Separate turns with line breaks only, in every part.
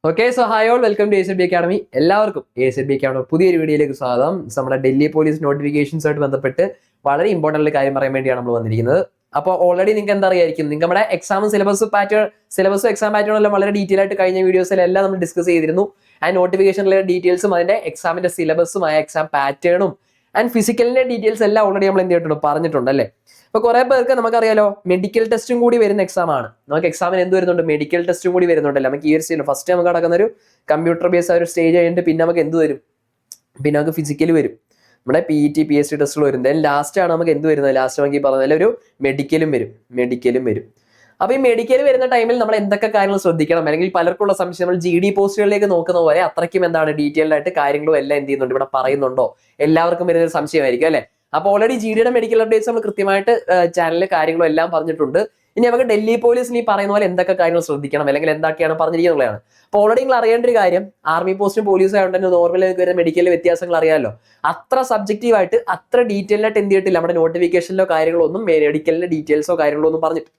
Okay, so hi all, welcome to ACB academy. എല്ലാവർക്കും ACB academy പുതിയൊരു വീഡിയോയിലേക്ക് സ്വാഗതം. നമ്മുടെ ഡൽഹി പോലീസ് നോട്ടിഫിക്കേഷൻസുമായിട്ട് ബന്ധപ്പെട്ട് വളരെ ഇമ്പോർട്ടൻ്റ് കാര്യം പറയാൻ വേണ്ടിയാണ് നമ്മൾ വന്നിരിക്കുന്നത്. അപ്പോൾ ഓൾറെഡി നിങ്ങൾക്ക് എന്താ അറിയായിരിക്കും, നിങ്ങൾക്ക് നമ്മുടെ എക്സാമും സിലബസും എക്സാം പാറ്റേൺ എല്ലാം വളരെ ഡീറ്റെയിൽ ആയിട്ട് കഴിഞ്ഞ വീഡിയോസിലെല്ലാം നമ്മൾ ഡിസ്കസ് ചെയ്തിരുന്നു. ആൻഡ് നോട്ടിഫിക്കേഷനിലെ ഡീറ്റെയിൽസും അതിന്റെ എക്സാമിന്റെ സിലബസും എക്സാം പാറ്റേണും ആൻഡ് ഫിസിക്കലിന്റെ ഡീറ്റെയിൽസ് എല്ലാം ഓൾറെഡി നമ്മൾ എന്ത് ചെയ്തിട്ടുണ്ട്, പറഞ്ഞിട്ടുണ്ട് അല്ലേ. അപ്പൊ കുറെ പേർക്ക് നമുക്കറിയാലോ മെഡിക്കൽ ടെസ്റ്റും കൂടി വരുന്ന എക്സാം ആണ്. നമുക്ക് എക്സാമിന് എന്ത് വരുന്നുണ്ട്, മെഡിക്കൽ ടെസ്റ്റും കൂടി വരുന്നുണ്ടല്ലോ. നമുക്ക് ഈ ഒരു സ്റ്റേജ് ഫസ്റ്റ് നമുക്ക് നടക്കുന്ന ഒരു കമ്പ്യൂട്ടർ ബേസ് ഒരു സ്റ്റേജ് കഴിഞ്ഞിട്ട് പിന്നെ നമുക്ക് എന്ത് വരും, പിന്നെ നമുക്ക് ഫിസിക്കൽ വരും, നമ്മുടെ PET PST ടെസ്റ്റുകൾ വരും. ദെൻ ലാസ്റ്റ് ആണ് നമുക്ക് എന്ത് വരുന്നത്, ലാസ്റ്റ് നമുക്ക് ഈ പറഞ്ഞ ഒരു മെഡിക്കലും വരും. അപ്പൊ ഈ മെഡിക്കൽ വരുന്ന ടൈമിൽ നമ്മൾ എന്തൊക്കെ കാര്യങ്ങൾ ശ്രദ്ധിക്കണം, അല്ലെങ്കിൽ പലർക്കുള്ള സംശയം നമ്മൾ GD പോസ്റ്റുകളിലേക്ക് നോക്കുന്ന പോലെ അത്രയ്ക്കും എന്താണ് ഡീറ്റെയിൽഡ് ആയിട്ട് കാര്യങ്ങളും എല്ലാം എന്ത് ചെയ്യുന്നുണ്ട്, ഇവിടെ പറയുന്നുണ്ടോ, എല്ലാവർക്കും വരുന്ന ഒരു സംശയമായിരിക്കും അല്ലെ. അപ്പൊ ഓൾറെഡി GDയുടെ മെഡിക്കൽ അപ്ഡേറ്റ്സ് നമ്മൾ കൃത്യമായിട്ട് ചാനലിൽ കാര്യങ്ങളും എല്ലാം പറഞ്ഞിട്ടുണ്ട്. ഇനി നമുക്ക് ഡൽഹി പോലീസിന് ഈ പറയുന്ന പോലെ എന്തൊക്കെ കാര്യങ്ങൾ ശ്രദ്ധിക്കണം, അല്ലെങ്കിൽ എന്തൊക്കെയാണ് പറഞ്ഞിരിക്കുന്നതാണ്. അപ്പോൾ ഓൾറെഡി നിങ്ങൾ അറിയേണ്ട ഒരു കാര്യം, ആർമി പോസ്റ്റും പോലീസും ആയതുകൊണ്ട് തന്നെ നോർമലിലേക്ക് വരുന്ന മെഡിക്കലിലെ വ്യത്യാസങ്ങൾ അറിയാമല്ലോ. അത്ര സബ്ജക്റ്റീവായിട്ട് അത്ര ഡീറ്റെയിൽ ആയിട്ട് എന്ത് ചെയ്തിട്ടില്ല, നമ്മുടെ നോട്ടിഫിക്കേഷനിലോ കാര്യങ്ങളോ ഒന്നും മെഡിക്കലിന്റെ ഡീറ്റെയിൽസോ കാര്യങ്ങളോ ഒന്നും പറഞ്ഞിട്ട്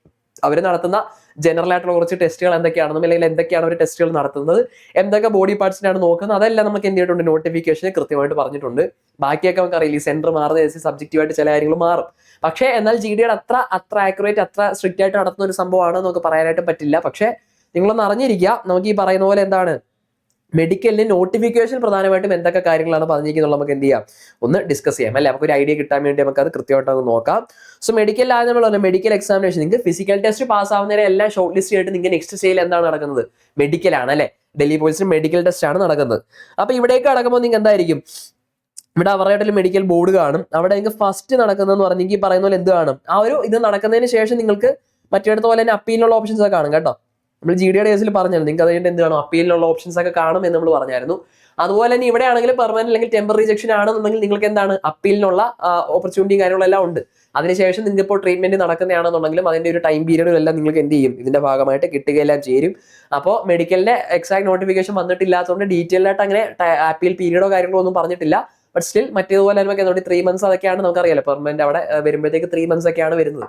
അവർ നടത്തുന്ന ജനറൽ ആയിട്ടുള്ള കുറച്ച് ടെസ്റ്റുകൾ എന്തൊക്കെയാണെന്നും, അല്ലെങ്കിൽ എന്തൊക്കെയാണ് അവർ ടെസ്റ്റുകൾ നടത്തുന്നത്, എന്തൊക്കെ ബോഡി പാർട്സിനാണ് നോക്കുന്നത്, അതെല്ലാം നമുക്ക് എന്ത് ചെയ്തിട്ടുണ്ട്, നോട്ടിഫിക്കേഷൻ കൃത്യമായിട്ട് പറഞ്ഞിട്ടുണ്ട്. ബാക്കിയൊക്കെ നമുക്ക് അറിയില്ല, ഈ സെന്റർ മാറുന്ന സബ്ജക്റ്റീവായിട്ട് ചില കാര്യങ്ങൾ മാറും. പക്ഷേ എന്നാൽ GDയുടെ അത്ര ആക്യുറേറ്റ് അത്ര സ്ട്രിക്റ്റ് ആയിട്ട് നടത്തുന്ന ഒരു സംഭവമാണ് നമുക്ക് പറയാനായിട്ട് പറ്റില്ല. പക്ഷേ നിങ്ങളൊന്ന് അറിഞ്ഞിരിക്കുക, നമുക്ക് ഈ പറയുന്ന പോലെ എന്താണ് മെഡിക്കലിന് നോട്ടിഫിക്കേഷൻ പ്രധാനമായിട്ടും എന്തൊക്കെ കാര്യങ്ങളാണ് പറഞ്ഞിരിക്കുന്നത് നമുക്ക് എന്ത് ചെയ്യാം, ഒന്ന് ഡിസ്കസ് ചെയ്യാം അല്ലെ. നമുക്ക് ഒരു ഐഡിയ കിട്ടാൻ വേണ്ടി നമുക്ക് അത് കൃത്യമായിട്ട് നോക്കാം. സോ മെഡിക്കൽ ആയതുകൊണ്ട് മെഡിക്കൽ എക്സാമിനേഷൻ നിങ്ങൾക്ക് ഫിസിക്കൽ ടെസ്റ്റ് പാസ് ആവുന്നവരെ എല്ലാം ഷോർട്ട് ലിസ്റ്റ് ആയിട്ട് നിങ്ങൾക്ക് നെക്സ്റ്റ് സ്റ്റേജിൽ എന്താണ് നടക്കുന്നത്, മെഡിക്കൽ ആണ് അല്ലെ. ഡൽഹി പോലീസിന് മെഡിക്കൽ ടെസ്റ്റ് ആണ് നടക്കുന്നത്. അപ്പൊ ഇവിടേക്ക് അടക്കുമ്പോൾ നിങ്ങൾക്ക് എന്തായിരിക്കും, ഇവിടെ അവരുടെ മെഡിക്കൽ ബോർഡ് കാണും. അവിടെ നിങ്ങൾക്ക് ഫസ്റ്റ് നടക്കുന്നതെന്ന് പറഞ്ഞെങ്കിൽ പറയുന്ന പോലെ എന്ത് കാണും, ആ ഒരു ഇത് നടക്കുന്നതിന് ശേഷം നിങ്ങൾക്ക് മറ്റേടത്ത പോലെ തന്നെ അപ്പീലിനുള്ള ഓപ്ഷൻസ് ഒക്കെ കാണും കേട്ടോ. നമ്മൾ GDയുടെ കേസിൽ പറഞ്ഞായിരുന്നു, നിങ്ങൾക്ക് അതുകൊണ്ട് എന്ത് കാണും, അപ്പീലിനുള്ള ഓപ്ഷൻസ് ഒക്കെ കാണും എന്ന് നമ്മൾ പറഞ്ഞായിരുന്നു. അതുപോലെ തന്നെ ഇവിടെ ആണെങ്കിലും പെർമനന്റ് അല്ലെങ്കിൽ ടെമ്പററി റിജക്ഷൻ ആണെന്നുണ്ടെങ്കിൽ നിങ്ങൾക്ക് എന്താണ് അപ്പീലിനുള്ള ഓപ്പർച്യൂണിറ്റിയും കാര്യങ്ങളെല്ലാം ഉണ്ട്. അതിനുശേഷം നിങ്ങൾക്ക് ഇപ്പോൾ ട്രീറ്റ്മെന്റ് നടക്കുന്നതാണെന്നുണ്ടെങ്കിലും അതിന്റെ ഒരു ടൈം പീരീഡുകളെല്ലാം നിങ്ങൾക്ക് എന്ത് ചെയ്യും, ഇതിന്റെ ഭാഗമായിട്ട് കിട്ടുകയെല്ലാം ചേരും. അപ്പോൾ മെഡിക്കലിന്റെ എക്സാക്ട് നോട്ടിഫിക്കേഷൻ വന്നിട്ടില്ലാത്തതുകൊണ്ട് ഡീറ്റെയിൽ ആയിട്ട് അങ്ങനെ അപ്പീൽ പീരീഡോ കാര്യങ്ങളോ ഒന്നും പറഞ്ഞിട്ടില്ല. ബട്ട് സ്റ്റിൽ മറ്റേതുപോലെ നമുക്ക് എന്തുകൊണ്ട് 3 months അതൊക്കെയാണ് നമുക്കറിയാലോ, പെർമനന്റ് അവിടെ വരുമ്പോഴത്തേക്ക് 3 months ഒക്കെയാണ് വരുന്നത്.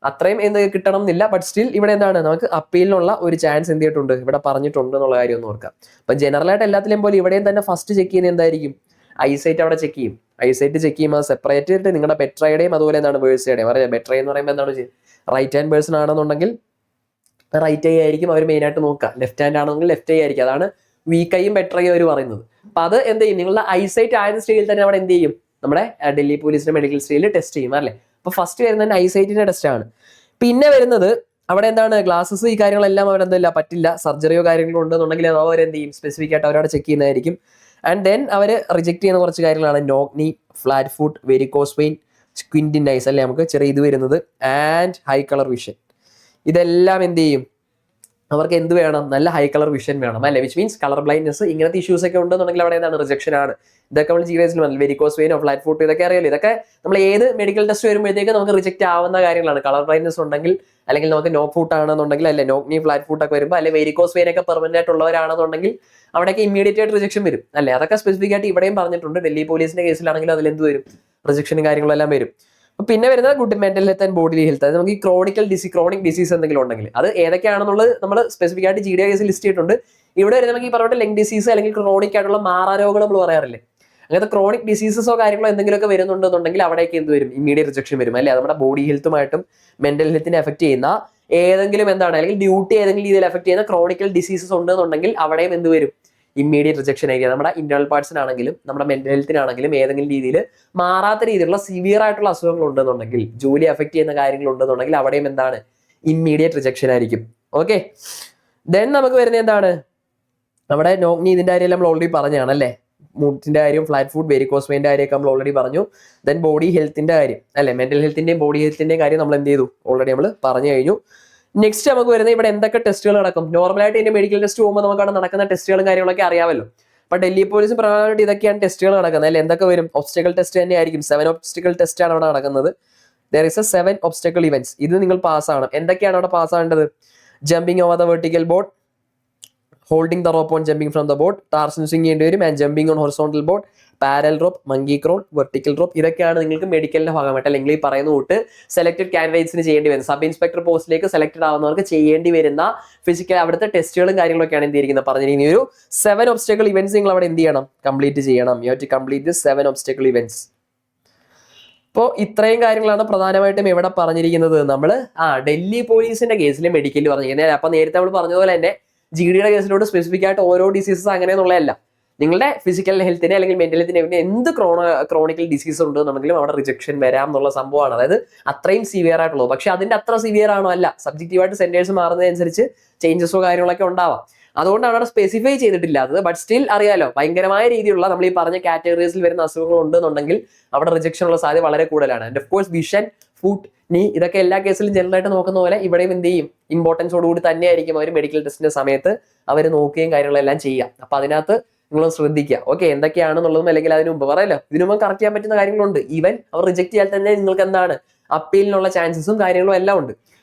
അത്രയും എന്ത് കിട്ടണം എന്നില്ല. ബട്ട് സ്റ്റിൽ ഇവിടെ എന്താണ് നമുക്ക് അപ്പീലിനുള്ള ഒരു ചാൻസ് എന്ത് ചെയ്തിട്ടുണ്ട്, ഇവിടെ പറഞ്ഞിട്ടുണ്ട് എന്നുള്ള കാര്യം ഒന്ന് ഓർക്കാം. അപ്പൊ ജനറൽ ആയിട്ട് എല്ലാത്തിലും പോലെ ഇവിടെയും തന്നെ ഫസ്റ്റ് ചെക്ക് ചെയ്യുന്നത് എന്തായിരിക്കും, ഐസൈറ്റ് അവിടെ ചെക്ക് ചെയ്യും. ഐസൈറ്റ് ചെക്ക് ചെയ്യുമ്പോൾ സെപ്പറേറ്റ് ആയിട്ട് നിങ്ങളുടെ ബെട്രയുടെയും അതുപോലെ എന്താണ് വേഴ്സയുടെയും പറയാം. ബെട്രൈ എന്ന് പറയുമ്പോൾ എന്താണ് റൈറ്റ് ഹാൻഡ് പേഴ്സൺ ആണെന്നുണ്ടെങ്കിൽ റൈറ്റ് ഐ ആയിരിക്കും അവർ മെയിൻ ആയിട്ട് നോക്കുക, ലെഫ്റ്റ് ഹാൻഡ് ആണെങ്കിൽ ലെഫ്റ്റ് ഐ ആയിരിക്കും. അതാണ് വീക്ക് ഐയും ബെറ്റർ ഐയും അവർ പറയുന്നത്. അപ്പൊ അത് എന്ത് ചെയ്യും, നിങ്ങളുടെ ഐസൈറ്റ് ആയ സ്റ്റേജിൽ തന്നെ അവിടെ എന്ത് ചെയ്യും, നമ്മുടെ ഡൽഹി പോലീസിന്റെ മെഡിക്കൽ സ്റ്റേജിൽ ടെസ്റ്റ് ചെയ്യും അല്ലേ. അപ്പൊ ഫസ്റ്റ് വരുന്നത് ഐസൈറ്റിന്റെ ടെസ്റ്റ് ആണ്. പിന്നെ വരുന്നത് അവിടെ എന്താണ് ഗ്ലാസസ്, ഈ കാര്യങ്ങളെല്ലാം അവരെന്തല്ല പറ്റില്ല, സർജറിയോ കാര്യങ്ങളോ ഉണ്ടെന്നുണ്ടെങ്കിൽ അത് അവരെന്ത് ചെയ്യും, സ്പെസിഫിക് ആയിട്ട് അവരവിടെ ചെക്ക് ചെയ്യുന്നതായിരിക്കും. ആൻഡ് ദെൻ അവർ റിജക്ട് ചെയ്യുന്ന കുറച്ച് കാര്യങ്ങളാണ് knock knee, flat foot, varicose vein, സ്ക്വിൻറ്റിനൈസ് അല്ലേ, നമുക്ക് ചെറിയ ഇത് വരുന്നത്, ആൻഡ് ഹൈ കളർ വിഷൻ. ഇതെല്ലാം എന്ത് ചെയ്യും, അവർക്ക് എന്ത് വേണം, നല്ല ഹൈ കളർ വിഷൻ വേണം അല്ലെ, വിച്ച് മീൻസ് കളർ ബ്ലൈൻഡ്നെസ് ഇങ്ങനത്തെ ഇഷ്യൂസ് ഒക്കെ ഉണ്ടെന്നുണ്ടെങ്കിൽ അവിടെ എന്താണ് റിജക്ഷൻ ആണ്. ഇതൊക്കെ നമ്മൾ GDയിൽ വെരിക്കോസ് വെയിനോ ഫ്ലാറ്റ് ഫുട്ട് ഇതൊക്കെ അറിയാലോ. ഇതൊക്കെ നമ്മൾ ഏത് മെഡിക്കൽ ടെസ്റ്റ് വരുമ്പോഴത്തേക്ക് നമുക്ക് റിജക്ട് ആവുന്ന കാര്യങ്ങളാണ്. കളർ ബ്ലൈൻഡ്നെസ് ഉണ്ടെങ്കിൽ, അല്ലെങ്കിൽ നമുക്ക് നോക്ക് ഫുട്ട് ആണെന്നുണ്ടെങ്കിൽ അല്ലെ, നോക്നി ഫ്ലാറ്റ് ഫുട്ട് ഒക്കെ വരുമ്പോൾ, അല്ലെങ്കിൽ വെരിക്കോസ് വെയിൻ ഒക്കെ പെർമനന്റ് ആയിട്ടുള്ളവരാണെന്നുണ്ടെങ്കിൽ അവിടെയൊക്കെ ഇമ്മീഡിയറ്റ് ആയിട്ട് റിജക്ഷൻ വരും അല്ലെ. അതൊക്കെ സ്പെസിഫിക് ആയിട്ട് ഇവിടെയും പറഞ്ഞിട്ടുണ്ട്. ഡൽഹി പോലീസിന്റെ കേസിലാണെങ്കിൽ അതിൽ എന്ത് വരും, റിജക്ഷനും കാര്യങ്ങളും എല്ലാം വരും. പിന്നെ വരുന്നത് good mental health and body health. അത് നമുക്ക് ഈ ക്രോണിക് ഡിസീസ് എന്തെങ്കിലും ഉണ്ടെങ്കിൽ അത് ഏതൊക്കെയാണെന്നുള്ളത് നമ്മൾ സ്പെസിഫിക് ആയിട്ട് GD കേസിൽ ലിസ്റ്റ് ചെയ്തിട്ടുണ്ട്. ഇവിടെ വരുന്നത് നമുക്ക് ഈ പറഞ്ഞിട്ട് ലെങ് ഡിസീസ് അല്ലെങ്കിൽ ക്രോണിക് ആയിട്ടുള്ള മാറാരോഗങ്ങൾ നമ്മൾ പറയാറില്ലേ, അങ്ങനത്തെ ക്രോണിക് ഡിസീസസോ കാര്യങ്ങളോ എന്തെങ്കിലുമൊക്കെ വരുന്നുണ്ടെന്നുണ്ടെങ്കിൽ അവിടേക്ക് എന്ത് വരും, ഇമ്മീഡിയറ്റ് റിജക്ഷൻ വരും അല്ലെ. നമ്മുടെ ബോഡി ഹെൽത്തുമായിട്ടും മെന്റൽ ഹെൽത്തിനെ എഫക്ട് ചെയ്യുന്ന ഏതെങ്കിലും എന്താണ്, അല്ലെങ്കിൽ ഡ്യൂട്ടി ഏതെങ്കിലും രീതിയിൽ എഫക്ട് ചെയ്യുന്ന ക്രോണിക്കൽ ഡിസീസസ് ഉണ്ടെന്നുണ്ടെങ്കിൽ അവിടെയും എന്ത് വരും, ഇമ്മീഡിയറ്റ് റിജക്ഷൻ ആയിരിക്കും. നമ്മുടെ ഇന്റേണൽ പാർട്സിനാണെങ്കിലും നമ്മുടെ മെന്റൽ ഹെൽത്തിനാണെങ്കിലും ഏതെങ്കിലും രീതിയിൽ മാറാത്ത രീതിയിലുള്ള സിവിയർ ആയിട്ടുള്ള അസുഖങ്ങൾ ഉണ്ടെന്നുണ്ടെങ്കിൽ, ജോലി എഫക്ട് ചെയ്യുന്ന കാര്യങ്ങൾ ഉണ്ടെന്നുണ്ടെങ്കിൽ അവിടെയും എന്താണ്, ഇമ്മീഡിയറ്റ് റിജക്ഷൻ ആയിരിക്കും. ഓക്കെ, ദെൻ നമുക്ക് വരുന്നത് എന്താണ്, നമ്മുടെ നോക്നി ഇതിന്റെ കാര്യം നമ്മൾ ഓൾറെഡി പറഞ്ഞാണ് അല്ലേ. മൂട്ടിന്റെ കാര്യം, ഫ്ലാറ്റ് ഫുഡ്, വെരിക്കോസ് വെയിന്റെ കാര്യമൊക്കെ നമ്മൾ ഓൾറെഡി പറഞ്ഞു. ദെൻ ബോഡി ഹെൽത്തിന്റെ കാര്യം അല്ലെ, മെന്റൽ ഹെൽത്തിന്റെയും ബോഡി ഹെൽത്തിന്റെയും കാര്യം നമ്മൾ എന്ത് ചെയ്തു, ഓൾറെഡി നമ്മൾ പറഞ്ഞു കഴിഞ്ഞു. നെക്സ്റ്റ് നമുക്ക് വരുന്നത് ഇവിടെ എന്തൊക്കെ ടെസ്റ്റുകൾ നടക്കും. നോർമലായിട്ട് ഇതിന്റെ മെഡിക്കൽ ടെസ്റ്റ് പോകുമ്പോൾ നമുക്ക് അവിടെ നടക്കുന്ന ടെസ്റ്റുകളും കാര്യങ്ങളൊക്കെ അറിയാമല്ലോ. അപ്പൊ ഡൽഹി പോലീസ് പ്രധാനമായിട്ട് ഇതൊക്കെയാണ് ടെസ്റ്റുകൾ നടക്കുന്നത് അല്ലെ. എന്തൊക്കെ വരും, ഒബ്സ്റ്റക്കിൾ ടെസ്റ്റ് തന്നെ ആയിരിക്കും. 7 ഒബ്സ്റ്റക്കിൾ ടെസ്റ്റ് ആണ് അവിടെ നടക്കുന്നത്. There is a 7 obstacle events. ഇത് നിങ്ങൾ പാസ് ആവണം. എന്തൊക്കെയാണ് അവിടെ പാസ് ആവേണ്ടത്, jumping over the vertical board, holding the rope on jumping from the board, Tarzan swing ചെയ്യേണ്ടി വരും, and jumping on horizontal board, parallel drop, monkey crawl, vertical drop, ഇതൊക്കെയാണ് നിങ്ങൾക്ക് മെഡിക്കലിന്റെ ഭാഗമായിട്ട് അല്ലെങ്കിൽ ഈ പറയുന്ന തൊട്ട് സെലക്ടഡ് കാൻഡിഡേറ്റ്സിന് ചെയ്യേണ്ടി വരുന്നത്. സബ് ഇൻസ്പെക്ടർ പോസ്റ്റിലേക്ക് സെലക്ടഡ് ആവുന്നവർക്ക് ചെയ്യേണ്ടി വരുന്ന ഫിസിക്കൽ അവിടുത്തെ ടെസ്റ്റുകളും കാര്യങ്ങളൊക്കെയാണ് എന്ത് ചെയ്തിരിക്കുന്നത് പറഞ്ഞിരിക്കുന്നത്. ഒരു 7 ഒബ്സ്റ്റക്കിൾ ഇവന്റ്സ് നിങ്ങൾ അവിടെ എന്ത് ചെയ്യണം, കംപ്ലീറ്റ് ചെയ്യണം. You have to complete this 7 obstacle events. അപ്പോൾ ഇത്രയും കാര്യങ്ങളാണ് പ്രധാനമായിട്ടും ഇവിടെ പറഞ്ഞിരിക്കുന്നത്. നമ്മൾ ഡൽഹി പോലീസിന്റെ കേസിൽ മെഡിക്കലിൽ പറഞ്ഞിരിക്കുന്നത്. അപ്പൊ നേരത്തെ നമ്മൾ പറഞ്ഞതുപോലെ തന്നെ GD-യുടെ കേസിലോട്ട് സ്പെസിഫിക് ആയിട്ട് ഓരോ ഡിസീസസ് അങ്ങനെയെന്നുള്ളതല്ല, നിങ്ങളുടെ ഫിസിക്കൽ ഹെൽത്തിന് അല്ലെങ്കിൽ മെന്റൽ ഹെൽത്തിന് എന്ത് ക്രോണിക്കൽ ഡിസീസ് ഉണ്ടെന്നുണ്ടെങ്കിലും അവിടെ റിജക്ഷൻ വരാം എന്നുള്ള സംഭവമാണ്. അതായത് അത്രയും സിവിയർ ആയിട്ടുള്ളത്. പക്ഷെ അതിന്റെ അത്ര സിവിയർ ആണോ അല്ല, സബ്ജക്റ്റീവായിട്ട് സെന്റേഴ്സ് മാറുന്നതനുസരിച്ച് ചേഞ്ചസോ കാര്യങ്ങളൊക്കെ ഉണ്ടാവാം. അതുകൊണ്ടാണ് അവിടെ സ്പെസിഫൈ ചെയ്തിട്ടില്ലാത്തത്. ബട്ട് സ്റ്റിൽ അറിയാലോ, ഭയങ്കരമായ രീതിയിലുള്ള നമ്മൾ ഈ പറഞ്ഞ കാറ്റഗറീസിൽ വരുന്ന അസുഖങ്ങൾ ഉണ്ടെന്നുണ്ടെങ്കിൽ അവിടെ റിജക്ഷൻ ഉള്ള സാധ്യത വളരെ കൂടുതലാണ്. And of course vision, food, നീ ഇതൊക്കെ എല്ലാ കേസിലും ജനറൽ ആയിട്ട് നോക്കുന്ന പോലെ ഇവിടെയും എന്ത് ചെയ്യും, ഇമ്പോർട്ടൻസോടുകൂടി തന്നെയായിരിക്കും അവർ മെഡിക്കൽ ടെസ്റ്റിന്റെ സമയത്ത് അവർ നോക്കുകയും കാര്യങ്ങളെല്ലാം ചെയ്യുക. അപ്പൊ അതിനകത്ത് നിങ്ങൾ ശ്രദ്ധിക്കുക. ഓക്കെ, എന്തൊക്കെയാണെന്നുള്ളതും അല്ലെങ്കിൽ അതിന് മുമ്പ് പറയാലോ, ഇതിനു മുമ്പ് കറക്റ്റ് ചെയ്യാൻ പറ്റുന്ന കാര്യങ്ങളുണ്ട്. ഈവൻ അവർ റിജക്ട് ചെയ്യാൻ തന്നെ നിങ്ങൾക്ക് എന്താണ് അപ്പീലിനുള്ള ചാൻസസും കാര്യങ്ങളും എല്ലാം ഉണ്ട്.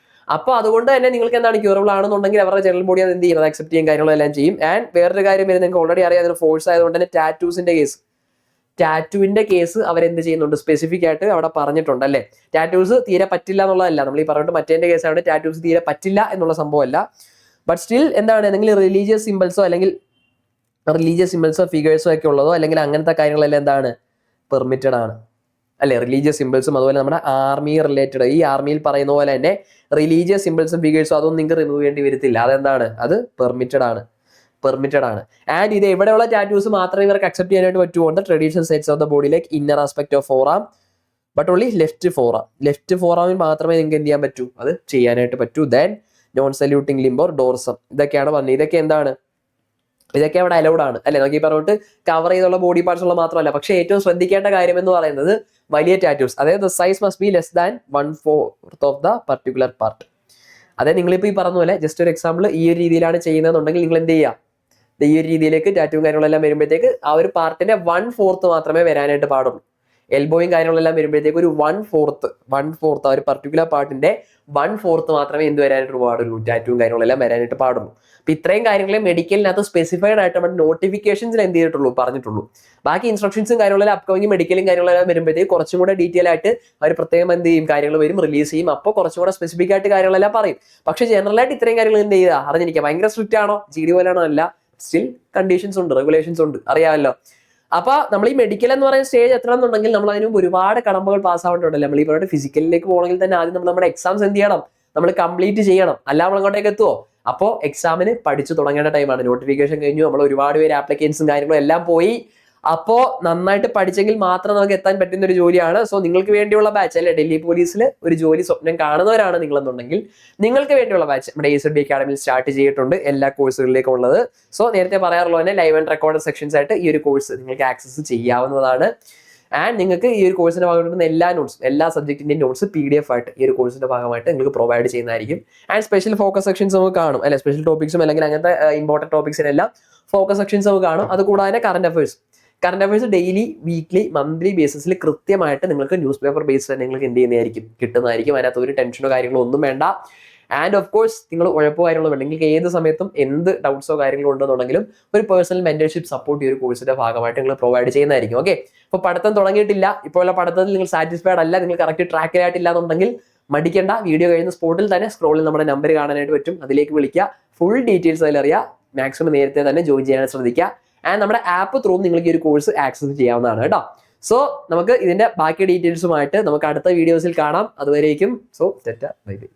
അപ്പൊ അതുകൊണ്ട് തന്നെ നിങ്ങൾക്ക് എന്താണ് ക്യൂറബിൾ ആണെന്നുണ്ടെങ്കിൽ അവരുടെ ജനറൽ ബോഡി അത് എന്ത് ചെയ്യും, അത് അക്സെപ്റ്റ് ചെയ്യും കാര്യങ്ങളെല്ലാം ചെയ്യും. ആൻഡ് വേറൊരു കാര്യം വരുന്നത് നിങ്ങൾക്ക് ഓൾറെഡി അറിയാം, അതിന് ഫോഴ്സ് ആയതുകൊണ്ട് തന്നെ ടാറ്റൂവിന്റെ കേസ് അവരെന്ത് ചെയ്യുന്നുണ്ട്, സ്പെസിഫിക് ആയിട്ട് അവിടെ പറഞ്ഞിട്ടുണ്ട് അല്ലേ. ടാറ്റൂസ് തീരെ പറ്റില്ല എന്നുള്ളതല്ല, നമ്മൾ ഈ പറഞ്ഞിട്ട് മറ്റേന്റെ കേസാണ് ടാറ്റൂസ് തീരെ പറ്റില്ല എന്നുള്ള സംഭവമല്ല. ബട്ട് സ്റ്റിൽ എന്താണ്, എന്തെങ്കിലും റിലീജിയസ് സിമ്പിൾസോ അല്ലെങ്കിൽ റിലീജിയസ് സിമ്പിൾസോ ഫിഗേഴ്സോ ഒക്കെ ഉള്ളതോ അല്ലെങ്കിൽ അങ്ങനത്തെ കാര്യങ്ങളെല്ലാം എന്താണ് പെർമിറ്റഡ് ആണ് അല്ലെ. റിലീജിയസ് സിമ്പിൾസും അതുപോലെ നമ്മുടെ ആർമി റിലേറ്റഡ്, ഈ ആർമിയിൽ പറയുന്ന പോലെ തന്നെ റിലീജിയസ് സിമ്പിൾസും ഫിഗേഴ്സും അതൊന്നും നിങ്ങൾക്ക് റിമൂവ് ചെയ്യേണ്ടി വരത്തില്ല. അതെന്താണ്, അത് പെർമിറ്റഡ് ആണ്. ആൻഡ് ഇത് എവിടെയുള്ള ടാറ്റൂസ് മാത്രമേ ഇവർക്ക് അക്സെപ്റ്റ് ചെയ്യാനായിട്ട് പറ്റുകൊണ്ട് traditional sets of the body like inner aspect of forearm, but only left ഫോർ ആമിൽ മാത്രമേ നിങ്ങൾക്ക് എന്ത് ചെയ്യാൻ പറ്റൂ, അത് ചെയ്യാനായിട്ട് പറ്റൂ. Then non saluting limb or dorsum, ഇതൊക്കെയാണ് പറഞ്ഞത്. ഇതൊക്കെ എന്താണ്, ഇതൊക്കെ അവിടെ അലൗഡ് ആണ് അല്ലെ. നമുക്ക് ഈ പറഞ്ഞിട്ട് കവർ ചെയ്തുള്ള ബോഡി പാർട്സ് ഉള്ള മാത്രമല്ല, പക്ഷെ ഏറ്റവും ശ്രദ്ധിക്കേണ്ട കാര്യം എന്ന് പറയുന്നത് വലിയ ടാറ്റൂസ്, അതായത് size must be less than 1/4 of the particular part. അതായത് നിങ്ങളിപ്പോൾ ഈ പറഞ്ഞ പോലെ ജസ്റ്റ് ഒരു എക്സാമ്പിൾ ഈ ഒരു രീതിയിലാണ് ചെയ്യുന്നതെന്നുണ്ടെങ്കിൽ നിങ്ങൾ എന്ത് ചെയ്യുക, ഈ ഒരു രീതിയിലേക്ക് ടാറ്റൂവും കാര്യങ്ങളെല്ലാം വരുമ്പോഴത്തേക്ക് ആ ഒരു പാർട്ടിന്റെ 1/4 മാത്രമേ വരാനായിട്ട് പാടുള്ളൂ. എൽബോയും കാര്യങ്ങളെല്ലാം വരുമ്പോഴത്തേക്ക് ഒരു 1/4 ആ ഒരു പർട്ടിക്കുലർ പാർട്ടിന്റെ 1/4 മാത്രമേ എന്ത് വരാനായിട്ട് പാടുള്ളൂ, ടാറ്റൂവും കാര്യങ്ങളെല്ലാം വരാനായിട്ട് പാടുള്ളൂ. അപ്പൊ ഇത്രയും കാര്യങ്ങളെ മെഡിക്കലിനകത്ത് സ്പെസിഫൈഡ് ആയിട്ട് നമ്മുടെ നോട്ടിഫിക്കേഷൻസിൽ എന്ത് ചെയ്തിട്ടുള്ളൂ, പറഞ്ഞിട്ടുള്ളൂ. ബാക്കി ഇൻസ്ട്രക്ഷൻസും കാര്യങ്ങളെല്ലാം അപ്കമിങ് മെഡിക്കലും കാര്യങ്ങളെല്ലാം വരുമ്പോഴത്തേക്ക് കുറച്ചും കൂടെ ഡീറ്റെയിൽ ആയിട്ട് അവർ പ്രത്യേകം എന്ത് ചെയ്യും, കാര്യങ്ങൾ വരും, റിലീസ് ചെയ്യും. അപ്പോൾ കുറച്ചും കൂടെ സ്പെസിഫിക് ആയിട്ട് കാര്യങ്ങളെല്ലാം പറയും. പക്ഷേ ജനറൽ ആയിട്ട് ഇത്രയും കാര്യങ്ങൾ എന്ത് ചെയ്യുക, അറിഞ്ഞിരിക്കുക. ഭയങ്കര സ്ട്രിക്റ്റ് ആണോ, GD പോലെയാണോ അല്ല, സ്റ്റിൽ കണ്ടീഷൻസ് ഉണ്ട്, റെഗുലേഷൻസ് ഉണ്ട്, അറിയാമല്ലോ. അപ്പൊ നമ്മൾ ഈ മെഡിക്കൽ എന്ന് പറയുന്ന സ്റ്റേജ് എത്തണമെന്നുണ്ടെങ്കിൽ നമ്മൾ അതിന് ഒരുപാട് കടമ്പകൾ പാസ്സാവേണ്ടതുണ്ടല്ലോ. നമ്മൾ ഈ പറഞ്ഞിട്ട് ഫിസിക്കലിലേക്ക് പോകണമെങ്കിൽ തന്നെ ആദ്യം നമ്മൾ നമ്മുടെ എക്സാംസ് എന്ത് ചെയ്യണം, നമ്മൾ കംപ്ലീറ്റ് ചെയ്യണം. അല്ല നമ്മൾ അങ്ങോട്ടേക്ക് എത്തുമോ? അപ്പോൾ എക്സാമിന് പഠിച്ചു തുടങ്ങേണ്ട ടൈമാണ്. നോട്ടിഫിക്കേഷൻ കഴിഞ്ഞു, നമ്മൾ ഒരുപാട് പേര് ആപ്ലിക്കൻസും കാര്യങ്ങളും എല്ലാം പോയി. അപ്പോൾ നന്നായിട്ട് പഠിച്ചെങ്കിൽ മാത്രം നമുക്ക് എത്താൻ പറ്റുന്ന ഒരു ജോലിയാണ്. സോ നിങ്ങൾക്ക് വേണ്ടിയുള്ള ബാച്ച് അല്ലെ, ഡൽഹി പോലീസിൽ ഒരു ജോലി സ്വപ്നം കാണുന്നവരാണ് നിങ്ങളെന്നുണ്ടെങ്കിൽ നിങ്ങൾക്ക് വേണ്ടിയുള്ള ബാച്ച് നമ്മുടെ ASB അക്കാഡമിയിൽ സ്റ്റാർട്ട് ചെയ്തിട്ടുണ്ട്, എല്ലാ കോഴ്സുകളിലേക്കും ഉള്ളത്. സോ നേരത്തെ പറയാറുള്ളത് തന്നെ ലൈവ് ആൻഡ് റെക്കോർഡ് സെക്ഷൻസ് ആയിട്ട് ഈ ഒരു കോഴ്സ് നിങ്ങൾക്ക് ആക്സസ് ചെയ്യാവുന്നതാണ്. ആൻഡ് നിങ്ങൾക്ക് ഈ ഒരു കോഴ്സിന്റെ ഭാഗമായിട്ട് എല്ലാ നോട്ട്സും, എല്ലാ സബ്ജക്റ്റിന്റെയും നോട്ട്സ് PDF ആയിട്ട് ഈ ഒരു കോഴ്സിന്റെ ഭാഗമായിട്ട് നിങ്ങൾക്ക് പ്രൊവൈഡ് ചെയ്യുന്നതായിരിക്കും. ആൻഡ് സ്പെഷ്യൽ ഫോക്കസ് സെക്ഷൻസ് നമുക്ക് കാണും അല്ലെ, സ്പെഷ്യൽ ടോപ്പിക്സും അല്ലെങ്കിൽ അങ്ങനത്തെ ഇമ്പോർട്ടൻറ്റ് ടോപ്പിക്സിനെല്ലാം ഫോക്കസ് സെക്ഷൻസ് നമുക്ക് കാണും. അതുകൂടാതെ current affairs daily, weekly, monthly ബേസിസിൽ കൃത്യമായിട്ട് നിങ്ങൾക്ക് ന്യൂസ് പേപ്പർ ബേസിൽ തന്നെ നിങ്ങൾക്ക് എന്ത് ചെയ്യുന്നതായിരിക്കും, കിട്ടുന്നതായിരിക്കും. അതിനകത്ത് ഒരു ടെൻഷനോ കാര്യങ്ങളോ ഒന്നും വേണ്ട. ആൻഡ് ഓഫ് കോഴ്സ് നിങ്ങൾ ഉഴപ്പോ കാര്യങ്ങളോ വേണ്ട, നിങ്ങൾക്ക് ഏത് സമയത്തും എന്ത് ഡൗട്ട്സോ കാര്യങ്ങളോ ഉണ്ടെന്നുണ്ടെങ്കിലും ഒരു പേഴ്സണൽ മെന്റർഷിപ്പ് സപ്പോർട്ട് ഈ ഒരു കോഴ്സിന്റെ ഭാഗമായിട്ട് നിങ്ങൾ പ്രൊവൈഡ് ചെയ്യുന്നതായിരിക്കും. ഓക്കെ, അപ്പോൾ പഠിത്തം തുടങ്ങിയിട്ടില്ല, ഇപ്പോഴുള്ള പഠിത്തത്തിൽ നിങ്ങൾ സാറ്റിസ്ഫൈഡ് അല്ല, നിങ്ങൾ കറക്റ്റ് ട്രാക്കിലായിട്ടില്ല എന്നുണ്ടെങ്കിൽ മടിക്കേണ്ട. വീഡിയോ കഴിയുന്ന സ്പോട്ടിൽ തന്നെ സ്ക്രോളിൽ നമ്മുടെ നമ്പർ കാണാനായിട്ട് പറ്റും, അതിലേക്ക് വിളിക്കുക. Full details അതിലറിയാം. മാക്സിമം നേരത്തെ തന്നെ ജോയിൻ ചെയ്യാൻ ശ്രദ്ധിക്കുക. ആൻഡ് നമ്മുടെ ആപ്പ് ത്രൂ നിങ്ങൾക്ക് ഈ ഒരു കോഴ്സ് ആക്സസ് ചെയ്യാവുന്നതാണ് കേട്ടോ. സോ നമുക്ക് ഇതിന്റെ ബാക്കി ഡീറ്റെയിൽസുമായിട്ട് നമുക്ക് അടുത്ത വീഡിയോസിൽ കാണാം. അതുവരേക്കും സോ ബൈ ബൈ.